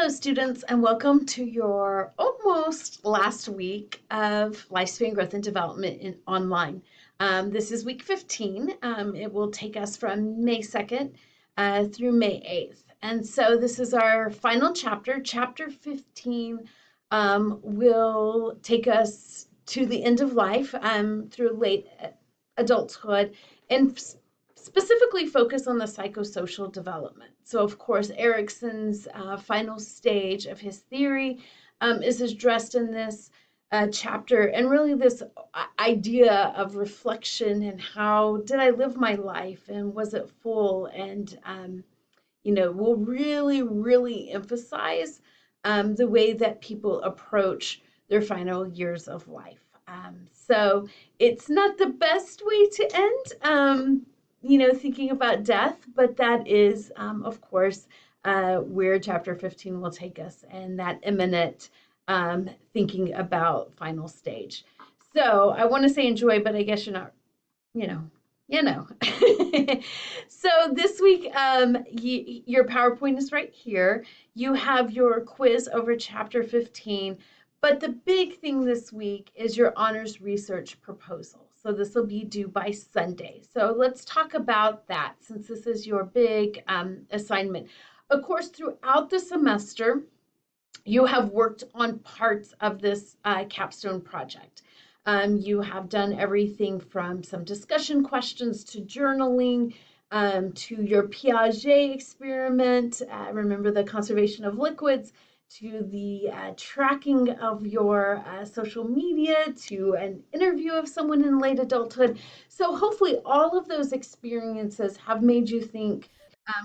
Hello, students, and welcome to your almost last week of Lifespan Growth and Development online. This is week 15. It will take us from May 2nd through May 8th. And so this is our final chapter. Chapter 15 will take us to the end of life through late adulthood and specifically focus on the psychosocial development. So, of course, Erikson's final stage of his theory is addressed in this chapter, and really this idea of reflection and how did I live my life and was it full? And, we'll really emphasize the way that people approach their final years of life. So it's not the best way to end. Thinking about death, but that is, of course, where chapter 15 will take us and that imminent thinking about final stage. So I want to say enjoy, but I guess you're not, you know. So this week, your PowerPoint is right here. You have your quiz over chapter 15. But the big thing this week is your honors research proposal. So this will be due by Sunday. So let's talk about that since this is your big assignment. Of course, throughout the semester, you have worked on parts of this capstone project. You have done everything from some discussion questions to journaling, to your Piaget experiment, remember the conservation of liquids, to the tracking of your social media, to an interview of someone in late adulthood. So hopefully all of those experiences have made you think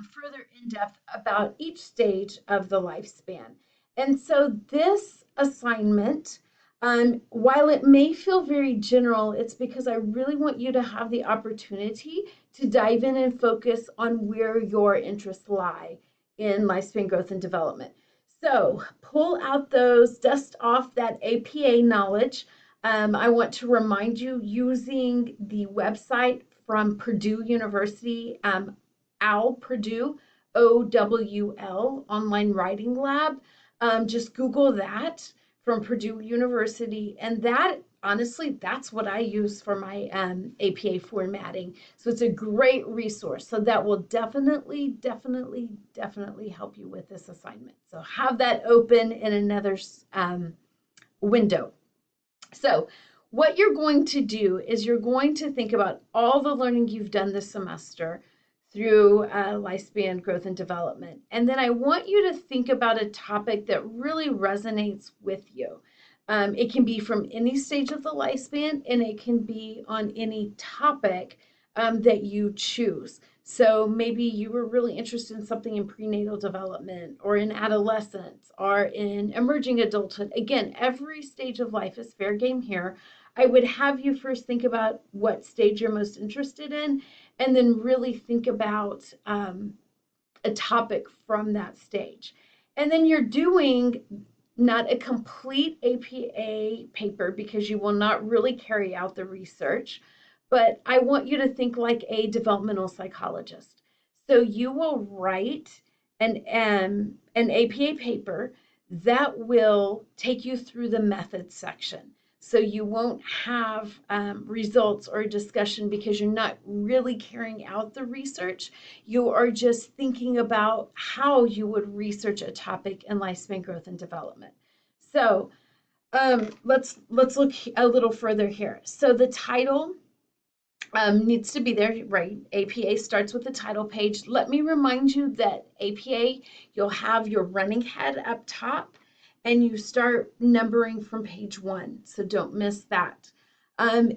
further in depth about each stage of the lifespan. And so this assignment, while it may feel very general, it's because I really want you to have the opportunity to dive in and focus on where your interests lie in lifespan growth and development. So pull out those, dust off that APA knowledge. I want to remind you using the website from Purdue University, Purdue, OWL, Online Writing Lab. Just Google that from Purdue University, and that honestly, that's what I use for my APA formatting. So it's a great resource. So that will definitely help you with this assignment. So have that open in another window. So what you're going to do is you're going to think about all the learning you've done this semester through lifespan growth and development. And then I want you to think about a topic that really resonates with you. It can be from any stage of the lifespan, and it can be on any topic that you choose. So maybe you were really interested in something in prenatal development or in adolescence or in emerging adulthood. Again, every stage of life is fair game here. I would have you first think about what stage you're most interested in, and then really think about a topic from that stage. And then you're doing not a complete APA paper because you will not really carry out the research, but I want you to think like a developmental psychologist. So you will write an APA paper that will take you through the methods section. So you won't have results or discussion because you're not really carrying out the research. You are just thinking about how you would research a topic in lifespan growth and development. So let's look a little further here. So the title needs to be there, right? APA starts with the title page. Let me remind you that APA, you'll have your running head up top, and you start numbering from page 1, so don't miss that.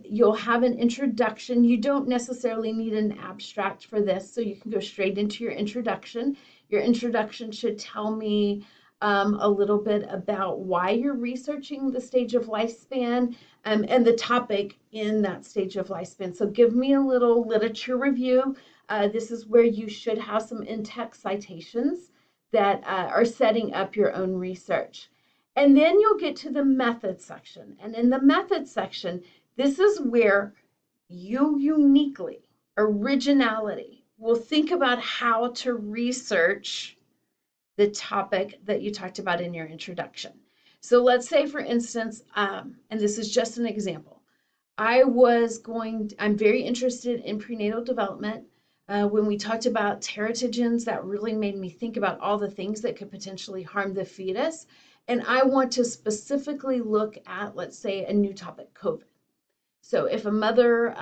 You'll have an introduction. You don't necessarily need an abstract for this, so you can go straight into your introduction. Your introduction should tell me a little bit about why you're researching the stage of lifespan and the topic in that stage of lifespan. So give me a little literature review. This is where you should have some in-text citations that are setting up your own research. And then you'll get to the method section. And in the method section, this is where you uniquely, originality, will think about how to research the topic that you talked about in your introduction. So let's say, for instance, and this is just an example, I'm very interested in prenatal development. When we talked about teratogens, that really made me think about all the things that could potentially harm the fetus. And I want to specifically look at, let's say, a new topic, COVID. So if a mother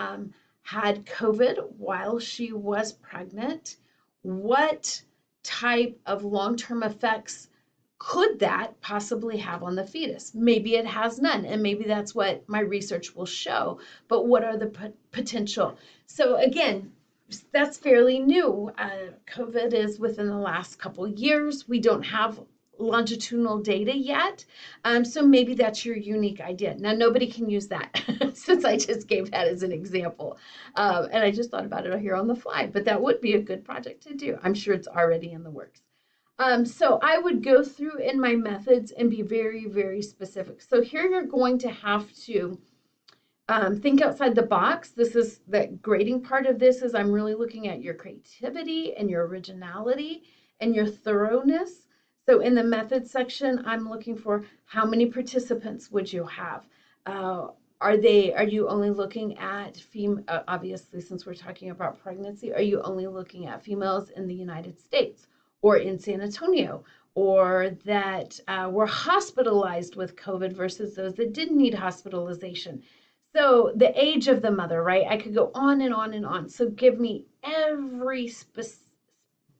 had COVID while she was pregnant, what type of long-term effects could that possibly have on the fetus? Maybe it has none, and maybe that's what my research will show, but what are the potential? So again, that's fairly new. COVID is within the last couple of years. We don't have longitudinal data yet. So maybe that's your unique idea. Now, nobody can use that since I just gave that as an example. And I just thought about it here on the fly, but that would be a good project to do. I'm sure it's already in the works. So I would go through in my methods and be very, very specific. So here you're going to have to think outside the box. This is the grading part of this is I'm really looking at your creativity and your originality and your thoroughness. So in the method section, I'm looking for how many participants would you have? Are you only looking at obviously, since we're talking about pregnancy, are you only looking at females in the United States or in San Antonio, or that were hospitalized with COVID versus those that didn't need hospitalization? So the age of the mother, right? I could go on and on and on. So give me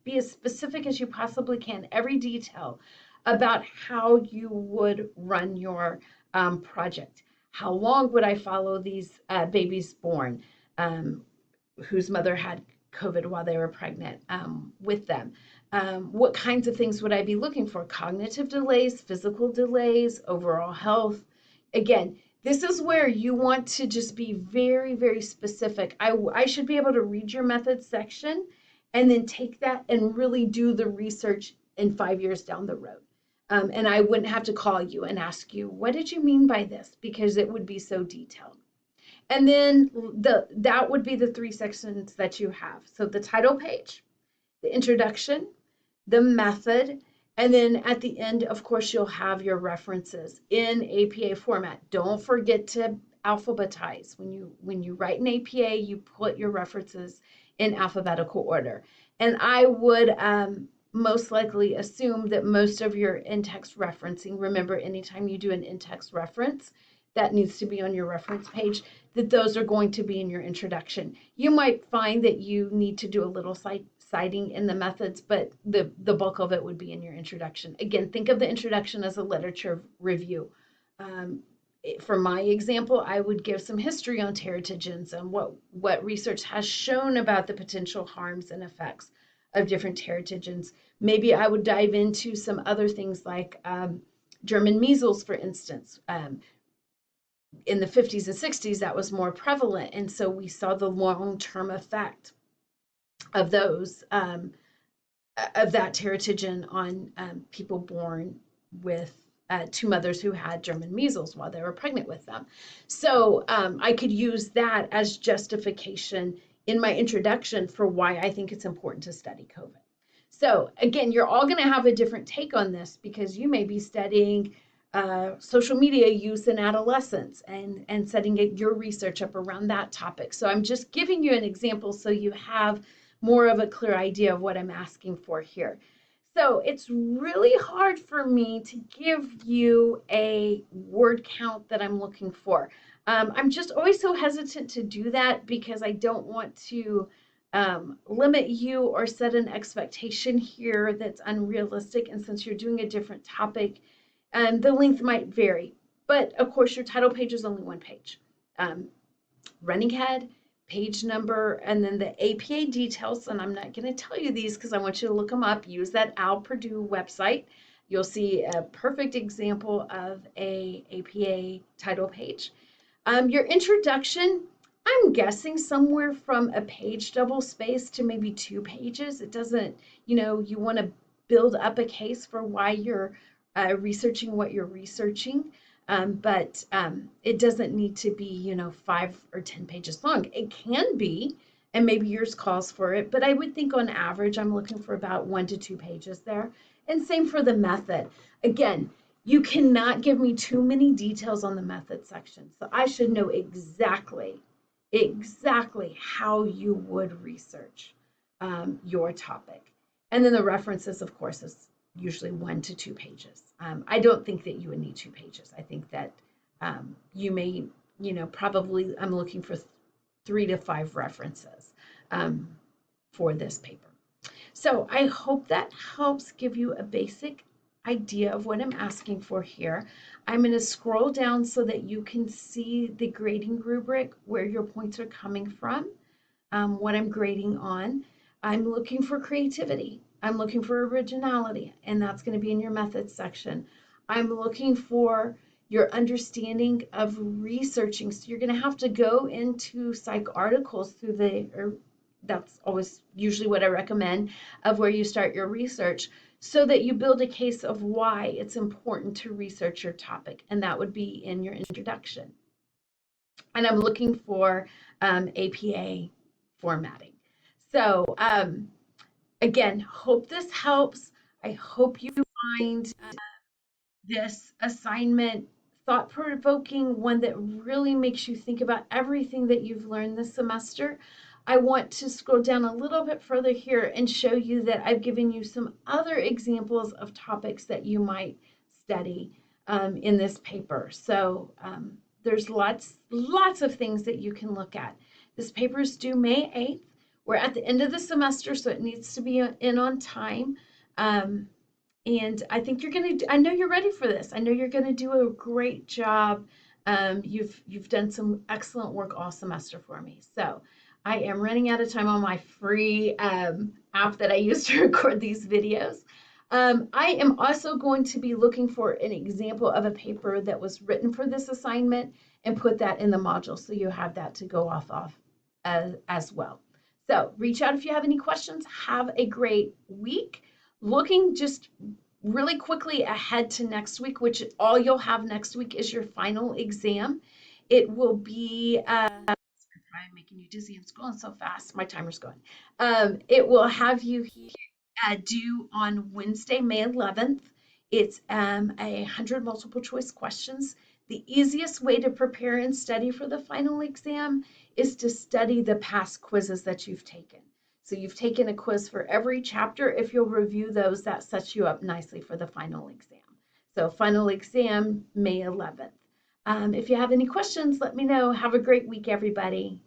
be as specific as you possibly can, every detail about how you would run your project. How long would I follow these babies born whose mother had COVID while they were pregnant with them? What kinds of things would I be looking for? Cognitive delays, physical delays, overall health. Again, this is where you want to just be very, very specific. I should be able to read your methods section and then take that and really do the research in 5 years down the road. And I wouldn't have to call you and ask you, what did you mean by this? Because it would be so detailed. And then that would be the 3 sections that you have. So the title page, the introduction, the method, and then at the end, of course, you'll have your references in APA format. Don't forget to alphabetize. When you write an APA, you put your references in alphabetical order. And I would most likely assume that most of your in-text referencing, remember, anytime you do an in-text reference, that needs to be on your reference page, that those are going to be in your introduction. You might find that you need to do a little citing in the methods, but the bulk of it would be in your introduction. Again, think of the introduction as a literature review. For my example, I would give some history on teratogens and what research has shown about the potential harms and effects of different teratogens. Maybe I would dive into some other things like German measles, for instance. In the 50s and 60s, that was more prevalent. And so we saw the long-term effect of those, of that teratogen on people born with to mothers who had German measles while they were pregnant with them. So I could use that as justification in my introduction for why I think it's important to study COVID. So again, you're all going to have a different take on this because you may be studying social media use in adolescence and setting your research up around that topic. So I'm just giving you an example so you have more of a clear idea of what I'm asking for here. So it's really hard for me to give you a word count that I'm looking for. I'm just always so hesitant to do that because I don't want to limit you or set an expectation here that's unrealistic. And since you're doing a different topic, the length might vary. But of course, your title page is only one page. Running head, page number, and then the APA details. And I'm not going to tell you these because I want you to look them up. Use that Al Purdue website. You'll see a perfect example of a APA title page. Your introduction, I'm guessing somewhere from a page double space to maybe 2 pages. It doesn't, you want to build up a case for why you're researching what you're researching. But it doesn't need to be, 5 or 10 pages long. It can be, and maybe yours calls for it, but I would think on average, I'm looking for about 1 to 2 pages there. And same for the method. Again, you cannot give me too many details on the method section. So I should know exactly how you would research your topic. And then the references, of course, is usually 1 to 2 pages. I don't think that you would need 2 pages. I think that you may, probably I'm looking for 3 to 5 references for this paper. So I hope that helps give you a basic idea of what I'm asking for here. I'm going to scroll down so that you can see the grading rubric, where your points are coming from, what I'm grading on. I'm looking for creativity. I'm looking for originality, and that's going to be in your methods section. I'm looking for your understanding of researching. So you're going to have to go into psych articles that's always usually what I recommend, of where you start your research, so that you build a case of why it's important to research your topic, and that would be in your introduction. And I'm looking for APA formatting. So again, hope this helps. I hope you find this assignment thought-provoking, one that really makes you think about everything that you've learned this semester. I want to scroll down a little bit further here and show you that I've given you some other examples of topics that you might study in this paper. So there's lots of things that you can look at. This paper is due May 8th. We're at the end of the semester, so it needs to be in on time. And I think I know you're ready for this. I know you're gonna do a great job. You've done some excellent work all semester for me. So I am running out of time on my free app that I use to record these videos. I am also going to be looking for an example of a paper that was written for this assignment and put that in the module, so you have that to go off of as well. So reach out if you have any questions. Have a great week. Looking just really quickly ahead to next week, which all you'll have next week is your final exam. It will be, I'm making you dizzy. I'm scrolling so fast. My timer's going. It will have you due on Wednesday, May 11th. It's 100 multiple choice questions. The easiest way to prepare and study for the final exam is to study the past quizzes that you've taken. So you've taken a quiz for every chapter. If you'll review those, that sets you up nicely for the final exam. So final exam, May 11th. If you have any questions, let me know. Have a great week, everybody.